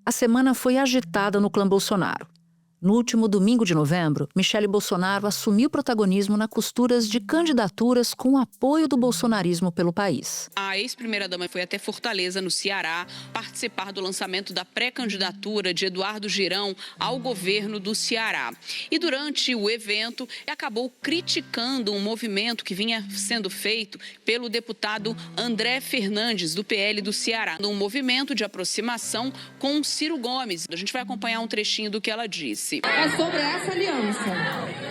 A semana foi agitada no clã Bolsonaro. No último domingo de novembro, Michele Bolsonaro assumiu protagonismo nas costuras de candidaturas com apoio do bolsonarismo pelo país. A ex-primeira-dama foi até Fortaleza, no Ceará, participar do lançamento da pré-candidatura de Eduardo Girão ao governo do Ceará. E durante o evento, acabou criticando um movimento que vinha sendo feito pelo deputado André Fernandes, do PL do Ceará. Um movimento de aproximação com Ciro Gomes. A gente vai acompanhar um trechinho do que ela disse. É sobre essa aliança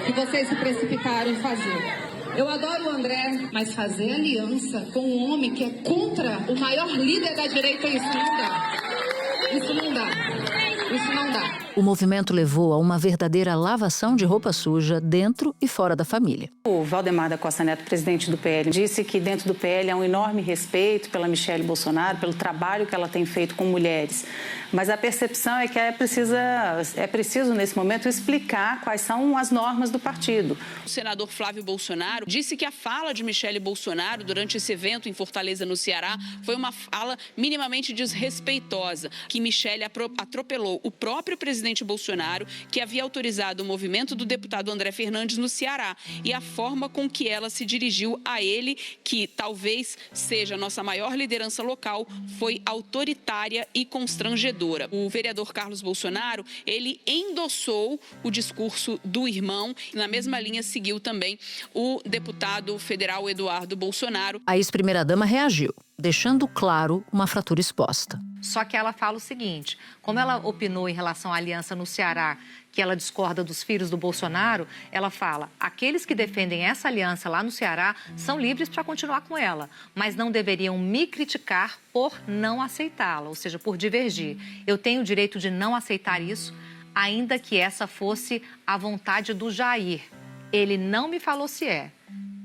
que vocês se precipitaram em fazer. Eu adoro o André, mas fazer aliança com um homem que é contra o maior líder da direita, isso não dá. Isso não dá. Isso não dá. O movimento levou a uma verdadeira lavação de roupa suja dentro e fora da família. O Valdemar da Costa Neto, presidente do PL, disse que dentro do PL há um enorme respeito pela Michele Bolsonaro, pelo trabalho que ela tem feito com mulheres. Mas a percepção é que é preciso, nesse momento, explicar quais são as normas do partido. O senador Flávio Bolsonaro disse que a fala de Michele Bolsonaro durante esse evento em Fortaleza, no Ceará, foi uma fala minimamente desrespeitosa, que Michele atropelou o próprio presidente Bolsonaro, que havia autorizado o movimento do deputado André Fernandes no Ceará, e a forma com que ela se dirigiu a ele, que talvez seja a nossa maior liderança local, foi autoritária e constrangedora. O vereador Carlos Bolsonaro, ele endossou o discurso do irmão. Na mesma linha seguiu também o deputado federal Eduardo Bolsonaro. A ex-primeira-dama reagiu, deixando claro uma fratura exposta. Só que ela fala o seguinte, como ela opinou em relação à aliança no Ceará, que ela discorda dos filhos do Bolsonaro, ela fala, aqueles que defendem essa aliança lá no Ceará são livres para continuar com ela, mas não deveriam me criticar por não aceitá-la, ou seja, por divergir. Eu tenho o direito de não aceitar isso, ainda que essa fosse a vontade do Jair. Ele não me falou se é.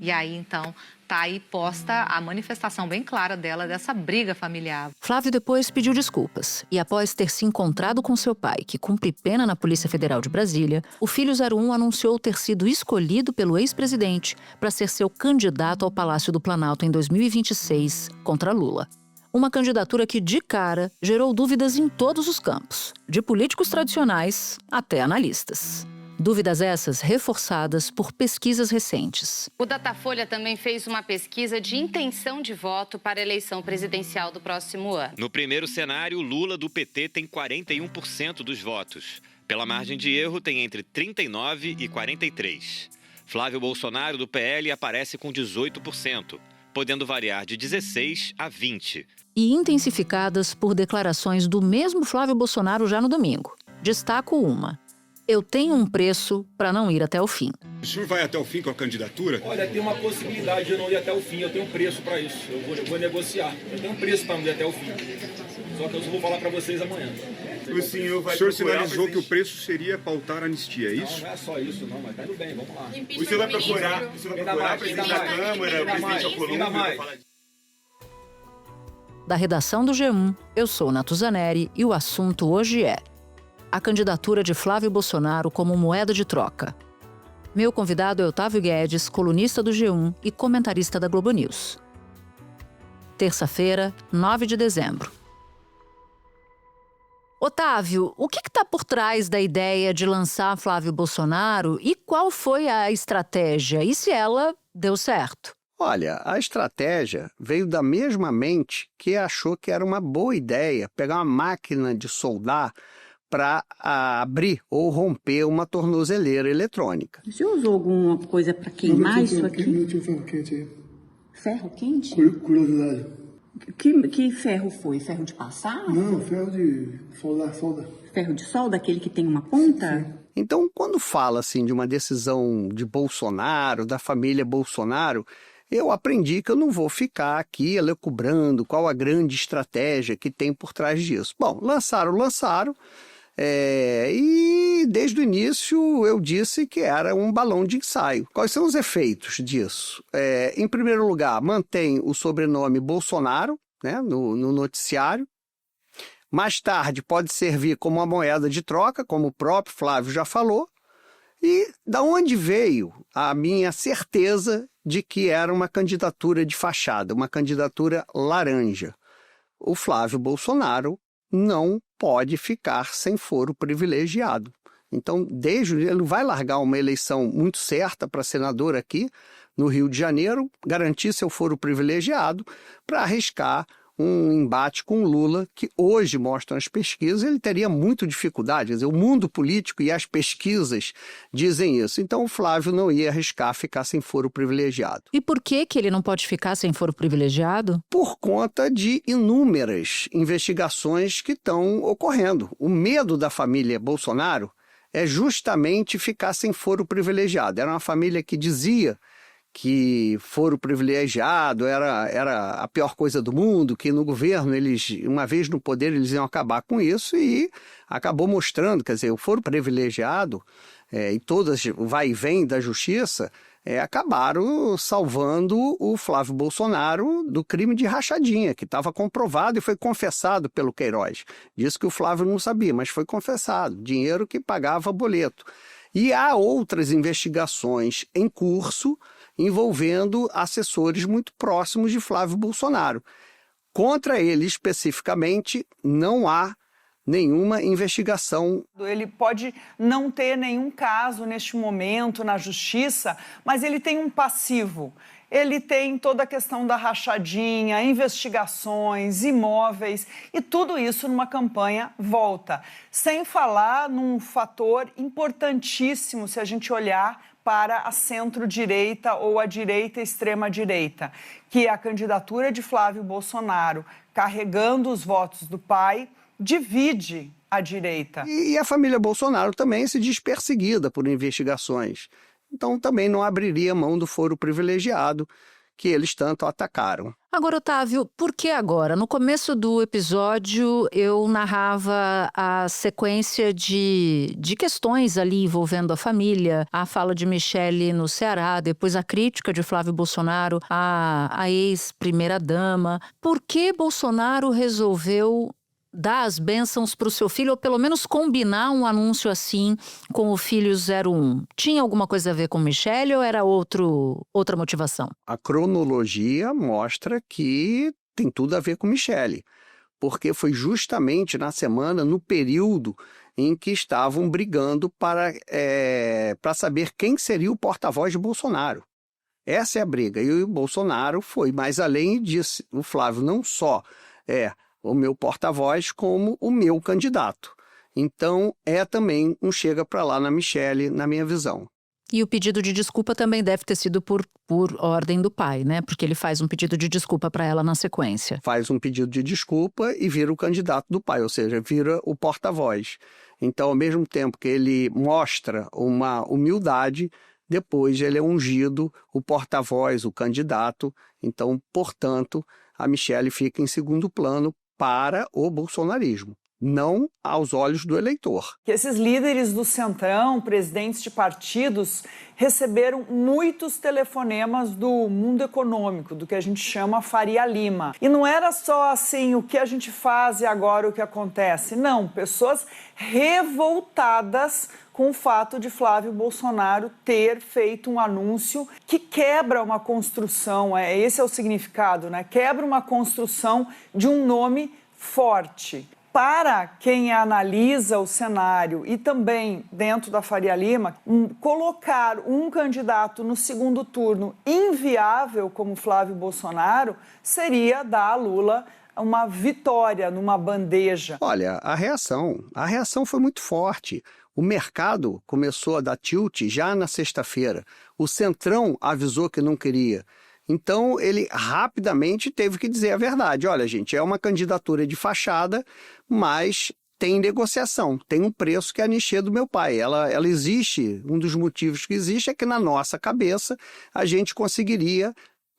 E aí, então, está aí posta a manifestação bem clara dela, dessa briga familiar. Flávio depois pediu desculpas. E após ter se encontrado com seu pai, que cumpre pena na Polícia Federal de Brasília, o filho 01 anunciou ter sido escolhido pelo ex-presidente para ser seu candidato ao Palácio do Planalto em 2026, contra Lula. Uma candidatura que, de cara, gerou dúvidas em todos os campos, de políticos tradicionais até analistas. Dúvidas essas reforçadas por pesquisas recentes. O Datafolha também fez uma pesquisa de intenção de voto para a eleição presidencial do próximo ano. No primeiro cenário, Lula do PT tem 41% dos votos. Pela margem de erro, tem entre 39% e 43%. Flávio Bolsonaro do PL aparece com 18%, podendo variar de 16% a 20%. E intensificadas por declarações do mesmo Flávio Bolsonaro já no domingo. Destaco uma. Eu tenho um preço para não ir até o fim. O senhor vai até o fim com a candidatura? Olha, tem uma possibilidade de eu não ir até o fim. Eu tenho um preço para isso. Eu vou negociar. Eu tenho um preço para não ir até o fim. Só que eu só vou falar para vocês amanhã. O senhor sinalizou que o preço seria pautar a anistia, é isso? Não é só isso, não, mas tá tudo bem, vamos lá. O senhor vai procurar o presidente da Câmara, o presidente Alcolumbre? Da redação do G1, eu sou Natuzaneri e o assunto hoje é a candidatura de Flávio Bolsonaro como moeda de troca. Meu convidado é Otávio Guedes, colunista do G1 e comentarista da Globo News. Terça-feira, 9 de dezembro. Otávio, o que está por trás da ideia de lançar Flávio Bolsonaro e qual foi a estratégia? E se ela deu certo? Olha, a estratégia veio da mesma mente que achou que era uma boa ideia pegar uma máquina de soldar para abrir ou romper uma tornozeleira eletrônica. Você usou alguma coisa para queimar isso aqui? Não tinha ferro quente aí. Ferro quente? Curiosidade. Que ferro foi? Ferro de passar? Não, ferro de solda. Ferro de solda, aquele que tem uma ponta? Sim. Então, quando fala assim de uma decisão de Bolsonaro, da família Bolsonaro, eu aprendi que eu não vou ficar aqui elucubrando qual a grande estratégia que tem por trás disso. Bom, lançaram. E desde o início eu disse que era um balão de ensaio. Quais são os efeitos disso? Em primeiro lugar, mantém o sobrenome Bolsonaro, né, no noticiário. Mais tarde pode servir como uma moeda de troca, como o próprio Flávio já falou. E da onde veio a minha certeza de que era uma candidatura de fachada, uma candidatura laranja? O Flávio Bolsonaro não pode ficar sem foro privilegiado. Então, ele não vai largar uma eleição muito certa para senador aqui no Rio de Janeiro, garantir seu foro privilegiado para arriscar um embate com Lula, que hoje mostram as pesquisas, ele teria muita dificuldade. Quer dizer, o mundo político e as pesquisas dizem isso. Então, o Flávio não ia arriscar ficar sem foro privilegiado. E por que ele não pode ficar sem foro privilegiado? Por conta de inúmeras investigações que estão ocorrendo. O medo da família Bolsonaro é justamente ficar sem foro privilegiado. Era uma família que dizia que foro privilegiado era a pior coisa do mundo, que no governo, uma vez no poder, eles iam acabar com isso, e acabou mostrando, quer dizer, o foro privilegiado e o vai e vem da justiça acabaram salvando o Flávio Bolsonaro do crime de rachadinha, que estava comprovado e foi confessado pelo Queiroz. Disse que o Flávio não sabia, mas foi confessado, dinheiro que pagava boleto. E há outras investigações em curso envolvendo assessores muito próximos de Flávio Bolsonaro. Contra ele, especificamente, não há nenhuma investigação. Ele pode não ter nenhum caso neste momento na justiça, mas ele tem um passivo. Ele tem toda a questão da rachadinha, investigações, imóveis, e tudo isso numa campanha volta. Sem falar num fator importantíssimo, se a gente olhar para a centro-direita ou a direita extrema-direita, que é a candidatura de Flávio Bolsonaro, carregando os votos do pai, divide a direita. E a família Bolsonaro também se diz perseguida por investigações. Então também não abriria mão do foro privilegiado que eles tanto atacaram. Agora, Otávio, por que agora? No começo do episódio, eu narrava a sequência de questões ali envolvendo a família, a fala de Michele no Ceará, depois a crítica de Flávio Bolsonaro à ex-primeira-dama. Por que Bolsonaro resolveu dar as bênçãos para o seu filho, ou pelo menos combinar um anúncio assim com o filho 01? Tinha alguma coisa a ver com Michele ou era outra motivação? A cronologia mostra que tem tudo a ver com Michele, porque foi justamente na semana, no período em que estavam brigando para saber quem seria o porta-voz de Bolsonaro. Essa é a briga. E o Bolsonaro foi mais além e disse: o Flávio não só o meu porta-voz, como o meu candidato. Então, também um chega para lá na Michele, na minha visão. E o pedido de desculpa também deve ter sido por ordem do pai, né? Porque ele faz um pedido de desculpa para ela na sequência. Faz um pedido de desculpa e vira o candidato do pai, ou seja, vira o porta-voz. Então, ao mesmo tempo que ele mostra uma humildade, depois ele é ungido o porta-voz, o candidato. Então, portanto, a Michele fica em segundo plano para o bolsonarismo, não aos olhos do eleitor. Esses líderes do Centrão, presidentes de partidos, receberam muitos telefonemas do mundo econômico, do que a gente chama Faria Lima. E não era só assim, o que a gente faz e agora o que acontece. Não, pessoas revoltadas com o fato de Flávio Bolsonaro ter feito um anúncio que quebra uma construção, esse é o significado, né? Quebra uma construção de um nome forte. Para quem analisa o cenário e também dentro da Faria Lima, colocar um candidato no segundo turno inviável como Flávio Bolsonaro seria dar a Lula uma vitória numa bandeja. Olha, a reação foi muito forte. O mercado começou a dar tilt já na sexta-feira. O Centrão avisou que não queria. Então, ele rapidamente teve que dizer a verdade. Olha, gente, é uma candidatura de fachada, mas tem negociação, tem um preço que é a anistia do meu pai. Ela existe, um dos motivos que existe é que na nossa cabeça a gente conseguiria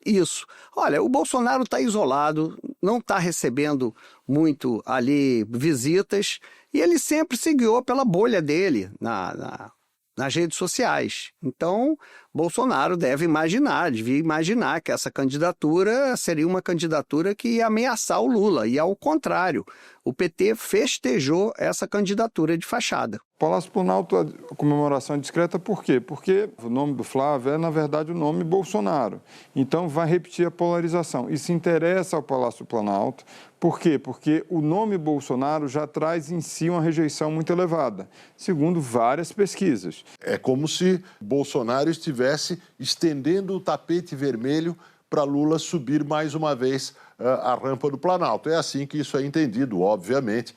isso. Olha, o Bolsonaro está isolado, não está recebendo muito ali visitas, e ele sempre se guiou pela bolha dele nas redes sociais. Então, Bolsonaro devia imaginar que essa candidatura seria uma candidatura que ia ameaçar o Lula, e ao contrário, o PT festejou essa candidatura de fachada. Palácio Planalto, a comemoração é discreta por quê? Porque o nome do Flávio é, na verdade, o nome Bolsonaro. Então, vai repetir a polarização. Isso interessa ao Palácio Planalto. Por quê? Porque o nome Bolsonaro já traz em si uma rejeição muito elevada, segundo várias pesquisas. É como se Bolsonaro estivesse estendendo o tapete vermelho para Lula subir mais uma vez a rampa do Planalto. É assim que isso é entendido, obviamente,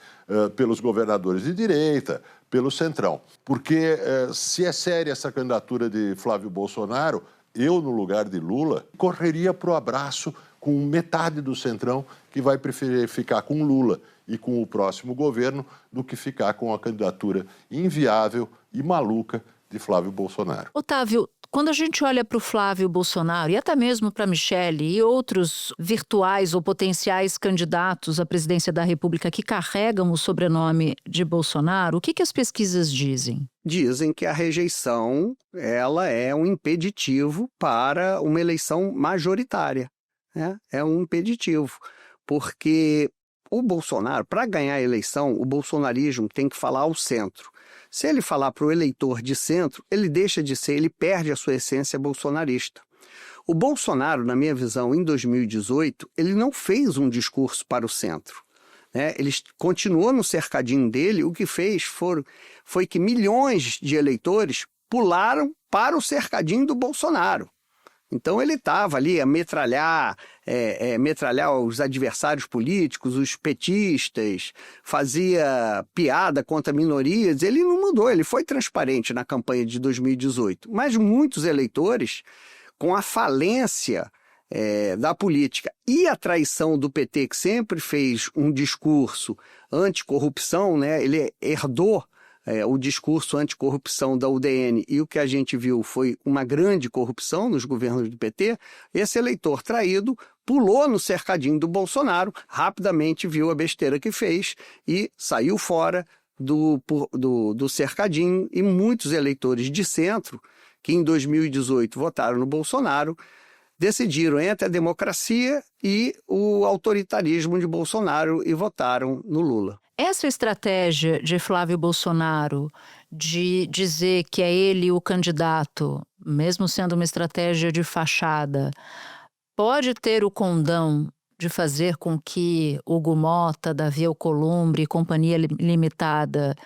pelos governadores de direita, pelo Centrão. Porque se é séria essa candidatura de Flávio Bolsonaro, eu, no lugar de Lula, correria para o abraço com metade do Centrão, que vai preferir ficar com Lula e com o próximo governo do que ficar com a candidatura inviável e maluca de Flávio Bolsonaro. Otávio, quando a gente olha para o Flávio Bolsonaro e até mesmo para a Michelle e outros virtuais ou potenciais candidatos à presidência da República que carregam o sobrenome de Bolsonaro, o que as pesquisas dizem? Dizem que a rejeição ela é um impeditivo para uma eleição majoritária. É um impeditivo, porque o Bolsonaro, para ganhar a eleição, o bolsonarismo tem que falar ao centro. Se ele falar para o eleitor de centro, ele deixa de ser, ele perde a sua essência bolsonarista. O Bolsonaro, na minha visão, em 2018, ele não fez um discurso para o centro. Ele continuou no cercadinho dele, o que fez foi que milhões de eleitores pularam para o cercadinho do Bolsonaro. Então ele estava ali a metralhar os adversários políticos, os petistas, fazia piada contra minorias. Ele não mudou, ele foi transparente na campanha de 2018. Mas muitos eleitores, com a falência da política e a traição do PT, que sempre fez um discurso anticorrupção, ele herdou o discurso anticorrupção da UDN, e o que a gente viu foi uma grande corrupção nos governos do PT. Esse eleitor traído pulou no cercadinho do Bolsonaro, rapidamente viu a besteira que fez e saiu fora do cercadinho, e muitos eleitores de centro, que em 2018 votaram no Bolsonaro, decidiram entre a democracia e o autoritarismo de Bolsonaro e votaram no Lula. Essa estratégia de Flávio Bolsonaro de dizer que é ele o candidato, mesmo sendo uma estratégia de fachada, pode ter o condão de fazer com que Hugo Mota, Davi Alcolumbre e Companhia Limitada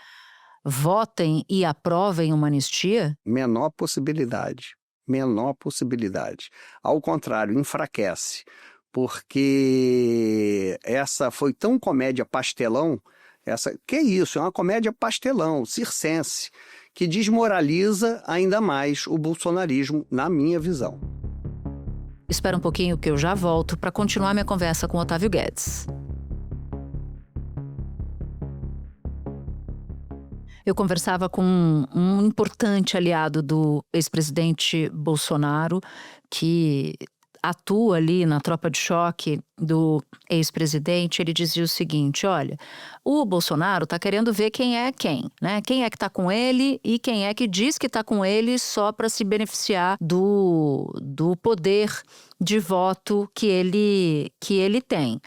votem e aprovem uma anistia? Menor possibilidade. Ao contrário, enfraquece. Porque essa foi tão comédia pastelão, que é isso? É uma comédia pastelão, circense, que desmoraliza ainda mais o bolsonarismo, na minha visão. Espera um pouquinho que eu já volto para continuar minha conversa com Otávio Guedes. Eu conversava com um importante aliado do ex-presidente Bolsonaro, que atua ali na tropa de choque do ex-presidente. Ele dizia o seguinte: olha, o Bolsonaro está querendo ver quem é quem, né? Quem é que está com ele e quem é que diz que está com ele só para se beneficiar do poder de voto que ele tem.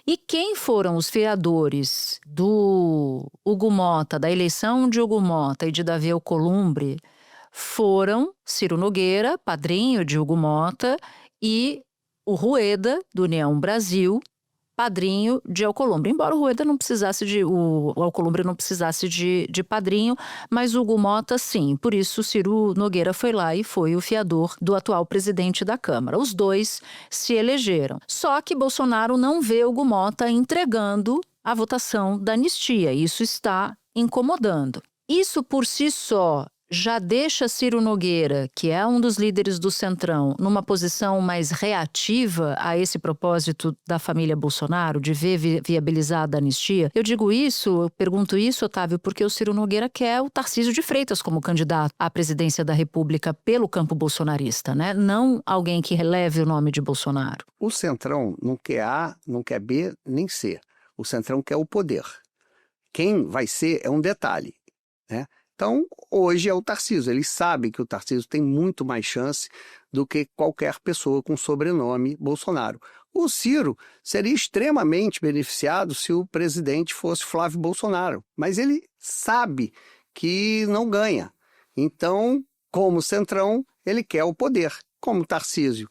E quem foram os fiadores do Hugo Mota, da eleição de Hugo Mota e de Davi Alcolumbre, foram Ciro Nogueira, padrinho de Hugo Mota, e o Rueda, do União Brasil, padrinho de Alcolumbre. Embora o Rueda não precisasse o Alcolumbre não precisasse de padrinho, mas o Hugo Mota sim. Por isso, Ciro Nogueira foi lá e foi o fiador do atual presidente da Câmara. Os dois se elegeram. Só que Bolsonaro não vê Hugo Mota entregando a votação da anistia. Isso está incomodando. Isso por si só já deixa Ciro Nogueira, que é um dos líderes do Centrão, numa posição mais reativa a esse propósito da família Bolsonaro, de ver viabilizada a anistia? Eu pergunto isso, Otávio, porque o Ciro Nogueira quer o Tarcísio de Freitas como candidato à presidência da República pelo campo bolsonarista, né? Não alguém que releve o nome de Bolsonaro. O Centrão não quer A, não quer B, nem C. O Centrão quer o poder. Quem vai ser é um detalhe, né? Então, hoje é o Tarcísio. Eles sabem que o Tarcísio tem muito mais chance do que qualquer pessoa com sobrenome Bolsonaro. O Ciro seria extremamente beneficiado se o presidente fosse Flávio Bolsonaro, mas ele sabe que não ganha. Então, como centrão, ele quer o poder. Como Tarcísio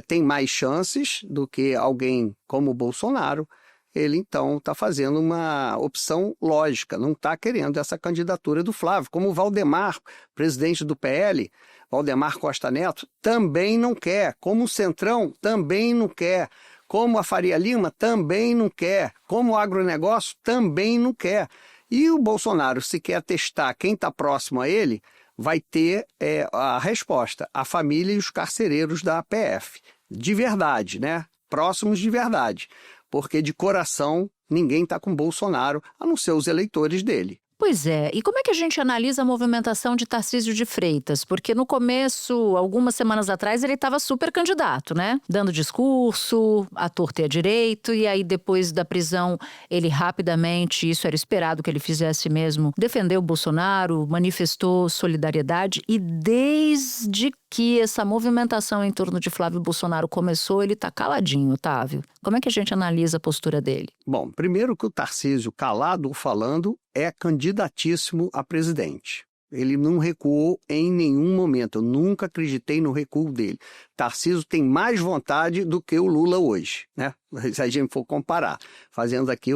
tem mais chances do que alguém como Bolsonaro, ele então está fazendo uma opção lógica, não está querendo essa candidatura do Flávio. Como o Valdemar, presidente do PL, Valdemar Costa Neto, também não quer. Como o Centrão, também não quer. Como a Faria Lima, também não quer. Como o agronegócio, também não quer. E o Bolsonaro, se quer testar quem está próximo a ele, vai ter a resposta, a família e os carcereiros da APF. De verdade, né? Próximos de verdade. Porque de coração ninguém está com Bolsonaro, a não ser os eleitores dele. Pois é, e como é que a gente analisa a movimentação de Tarcísio de Freitas? Porque no começo, algumas semanas atrás, ele estava super candidato, né? Dando discurso, à torta e à direito, e aí depois da prisão, ele rapidamente, isso era esperado que ele fizesse mesmo, defendeu o Bolsonaro, manifestou solidariedade, e desde que essa movimentação em torno de Flávio Bolsonaro começou, ele está caladinho, Otávio. Como é que a gente analisa a postura dele? Bom, primeiro que o Tarcísio, calado ou falando, é candidatíssimo a presidente. Ele não recuou em nenhum momento. Eu nunca acreditei no recuo dele. Tarcísio tem mais vontade do que o Lula hoje, né? Se a gente for comparar, fazendo aqui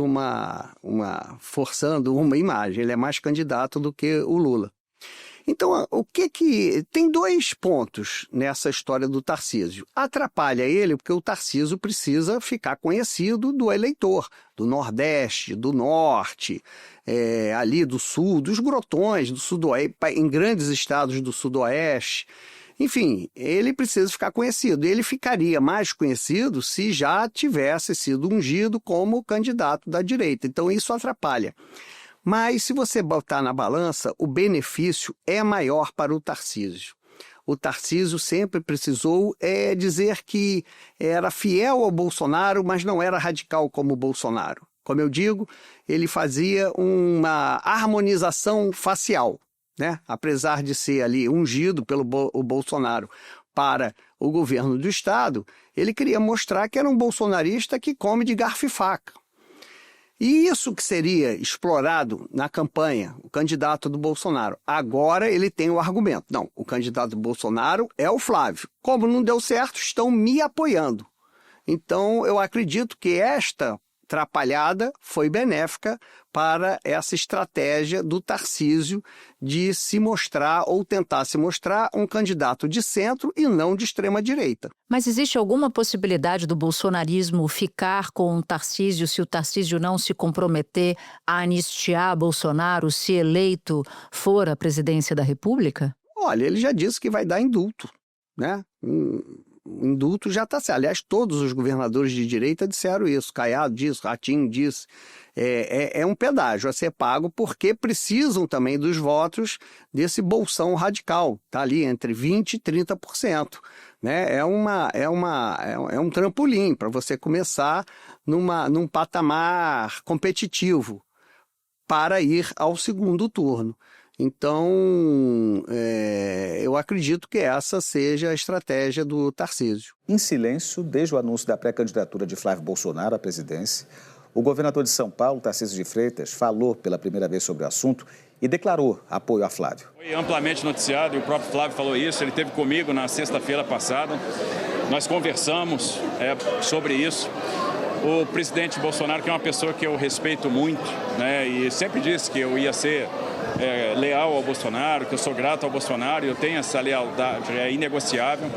forçando uma imagem. Ele é mais candidato do que o Lula. Então, tem dois pontos nessa história do Tarcísio. Atrapalha ele porque o Tarcísio precisa ficar conhecido do eleitor, do Nordeste, do Norte, ali do Sul, dos grotões, do Sudoeste, em grandes estados do Sudoeste. Enfim, ele precisa ficar conhecido. Ele ficaria mais conhecido se já tivesse sido ungido como candidato da direita. Então, isso atrapalha. Mas, se você botar na balança, o benefício é maior para o Tarcísio. O Tarcísio sempre precisou dizer que era fiel ao Bolsonaro, mas não era radical como o Bolsonaro. Como eu digo, ele fazia uma harmonização facial, né? Apesar de ser ali ungido pelo o Bolsonaro para o governo do Estado, ele queria mostrar que era um bolsonarista que come de garfo e faca. E isso que seria explorado na campanha, o candidato do Bolsonaro. Agora ele tem o argumento. Não, o candidato do Bolsonaro é o Flávio. Como não deu certo, estão me apoiando. Então, eu acredito que esta atrapalhada foi benéfica para essa estratégia do Tarcísio de se mostrar ou tentar se mostrar um candidato de centro e não de extrema-direita. Mas existe alguma possibilidade do bolsonarismo ficar com o Tarcísio se o Tarcísio não se comprometer a anistiar Bolsonaro se eleito for a presidência da República? Olha, ele já disse que vai dar indulto, né? O indulto já está certo. Aliás, todos os governadores de direita disseram isso. Caiado disse, Ratinho disse. É um pedágio a ser pago porque precisam também dos votos desse bolsão radical. Está ali entre 20% e 30%. Né? É um trampolim para você começar num patamar competitivo para ir ao segundo turno. Então, eu acredito que essa seja a estratégia do Tarcísio. Em silêncio, desde o anúncio da pré-candidatura de Flávio Bolsonaro à presidência, o governador de São Paulo, Tarcísio de Freitas, falou pela primeira vez sobre o assunto e declarou apoio a Flávio. Foi amplamente noticiado e o próprio Flávio falou isso, ele esteve comigo na sexta-feira passada. Nós conversamos sobre isso. O presidente Bolsonaro, que é uma pessoa que eu respeito muito, né, e sempre disse que eu ia ser leal ao Bolsonaro, que eu sou grato ao Bolsonaro, eu tenho essa lealdade, é inegociável.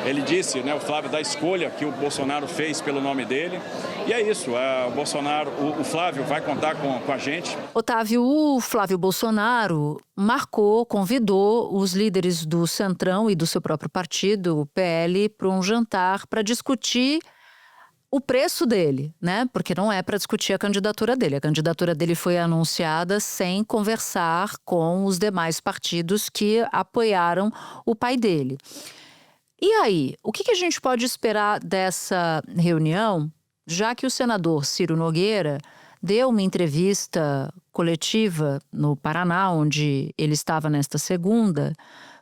Ele disse, né, o Flávio, da escolha que o Bolsonaro fez pelo nome dele. E é isso, o Flávio vai contar com a gente. Otávio, o Flávio Bolsonaro convidou os líderes do Centrão e do seu próprio partido, o PL, para um jantar para discutir o preço dele, né? Porque não é para discutir a candidatura dele. A candidatura dele foi anunciada sem conversar com os demais partidos que apoiaram o pai dele. E aí, o que a gente pode esperar dessa reunião, já que o senador Ciro Nogueira deu uma entrevista coletiva no Paraná, onde ele estava nesta segunda,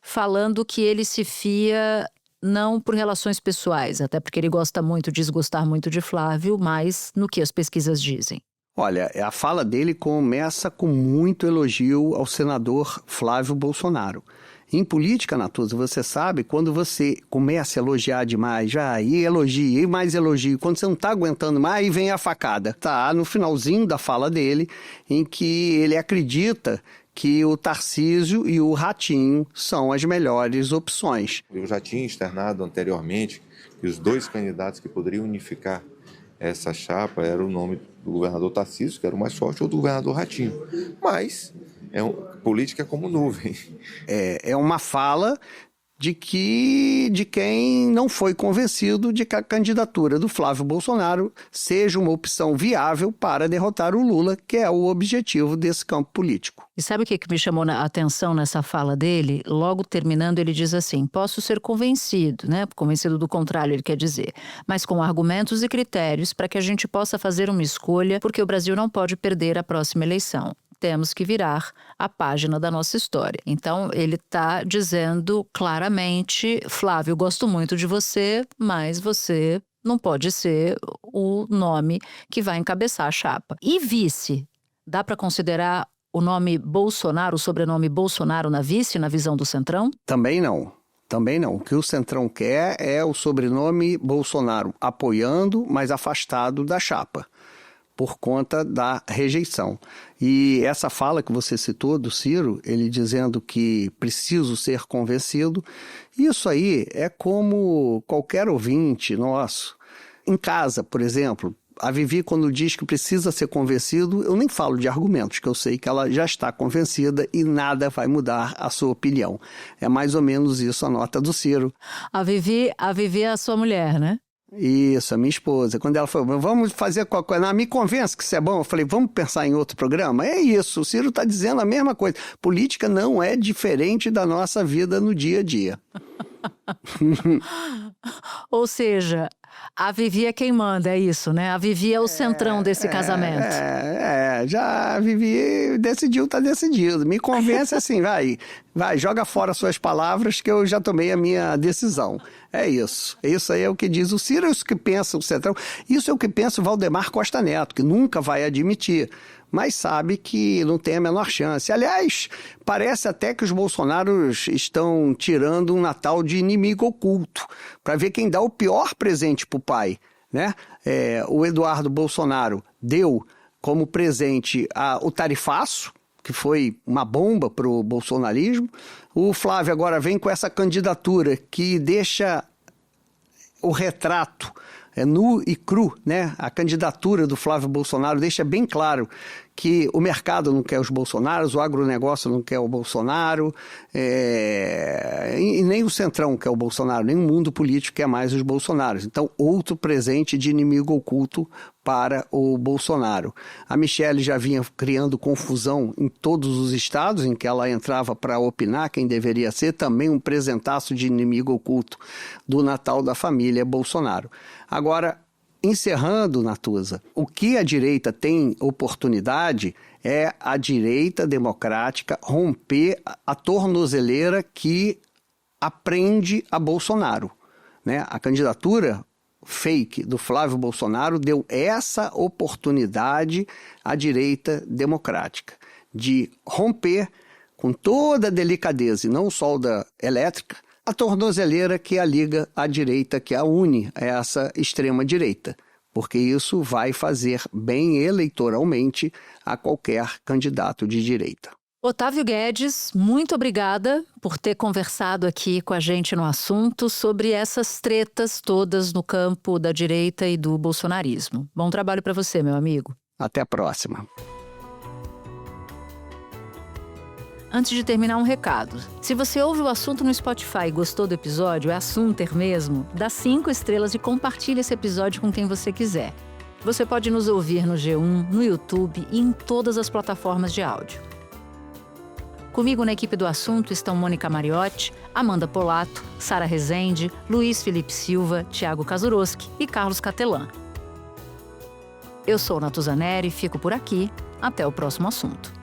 falando que ele se fia não por relações pessoais, até porque ele gosta muito, diz gostar muito de Flávio, mas no que as pesquisas dizem. Olha, a fala dele começa com muito elogio ao senador Flávio Bolsonaro. Em política, Natuza, você sabe, quando você começa a elogiar demais, e elogia, e mais elogio, quando você não está aguentando mais, aí vem a facada. Tá no finalzinho da fala dele, em que ele acredita que o Tarcísio e o Ratinho são as melhores opções. Eu já tinha externado anteriormente que os dois candidatos que poderiam unificar essa chapa era o nome do governador Tarcísio, que era o mais forte, ou do governador Ratinho. Mas política é como nuvem. É uma fala de quem não foi convencido de que a candidatura do Flávio Bolsonaro seja uma opção viável para derrotar o Lula, que é o objetivo desse campo político. E sabe o que me chamou a atenção nessa fala dele? Logo terminando, ele diz assim, posso ser convencido, né? Convencido do contrário, ele quer dizer, mas com argumentos e critérios para que a gente possa fazer uma escolha, porque o Brasil não pode perder a próxima eleição. Temos que virar a página da nossa história. Então, ele está dizendo claramente, Flávio, gosto muito de você, mas você não pode ser o nome que vai encabeçar a chapa. E vice, dá para considerar o nome Bolsonaro, o sobrenome Bolsonaro na vice, na visão do Centrão? Também não. Também não. O que o Centrão quer é o sobrenome Bolsonaro apoiando, mas afastado da chapa, por conta da rejeição. E essa fala que você citou do Ciro, ele dizendo que preciso ser convencido, isso aí é como qualquer ouvinte nosso. Em casa, por exemplo, a Vivi, quando diz que precisa ser convencido, eu nem falo de argumentos, que eu sei que ela já está convencida e nada vai mudar a sua opinião. É mais ou menos isso a nota do Ciro. A Vivi é a sua mulher, né? Isso, a minha esposa. Quando ela falou, vamos fazer qualquer coisa, me convence que isso é bom. Eu falei, vamos pensar em outro programa? É isso, o Ciro está dizendo a mesma coisa. Política não é diferente da nossa vida no dia a dia. Ou seja, a Vivi é quem manda, é isso, né? A Vivi é o centrão desse casamento. Já a Vivi decidiu, tá decidido. Me convence assim, vai, joga fora suas palavras que eu já tomei a minha decisão. É isso. Isso aí é o que diz o Ciro, é isso que pensa o Centrão. Isso é o que pensa o Valdemar Costa Neto, que nunca vai admitir, mas sabe que não tem a menor chance. Aliás, parece até que os bolsonaros estão tirando um Natal de inimigo oculto, para ver quem dá o pior presente para o pai, né? O Eduardo Bolsonaro deu como presente o tarifaço, que foi uma bomba para o bolsonarismo. O Flávio agora vem com essa candidatura que deixa o retrato nu e cru, né? A candidatura do Flávio Bolsonaro deixa bem claro que o mercado não quer os Bolsonaros, o agronegócio não quer o Bolsonaro, e nem o Centrão quer o Bolsonaro, nem o mundo político quer mais os Bolsonaros. Então, outro presente de inimigo oculto para o Bolsonaro. A Michelle já vinha criando confusão em todos os estados em que ela entrava para opinar quem deveria ser, também um presentaço de inimigo oculto do Natal da família Bolsonaro. Agora, encerrando, Natuza, o que a direita tem oportunidade é a direita democrática romper a tornozeleira que aprende a Bolsonaro, né? A candidatura fake do Flávio Bolsonaro deu essa oportunidade à direita democrática de romper com toda a delicadeza, e não solda elétrica, a tornozeleira que a liga à direita, que a une a essa extrema-direita, porque isso vai fazer bem eleitoralmente a qualquer candidato de direita. Otávio Guedes, muito obrigada por ter conversado aqui com a gente no assunto sobre essas tretas todas no campo da direita e do bolsonarismo. Bom trabalho para você, meu amigo. Até a próxima. Antes de terminar, um recado. Se você ouve o assunto no Spotify e gostou do episódio, é assunter mesmo, dá 5 estrelas e compartilha esse episódio com quem você quiser. Você pode nos ouvir no G1, no YouTube e em todas as plataformas de áudio. Comigo na equipe do assunto estão Mônica Mariotti, Amanda Polato, Sara Rezende, Luiz Felipe Silva, Thiago Kazuroski e Carlos Catelan. Eu sou Natuzaneri e fico por aqui. Até o próximo assunto.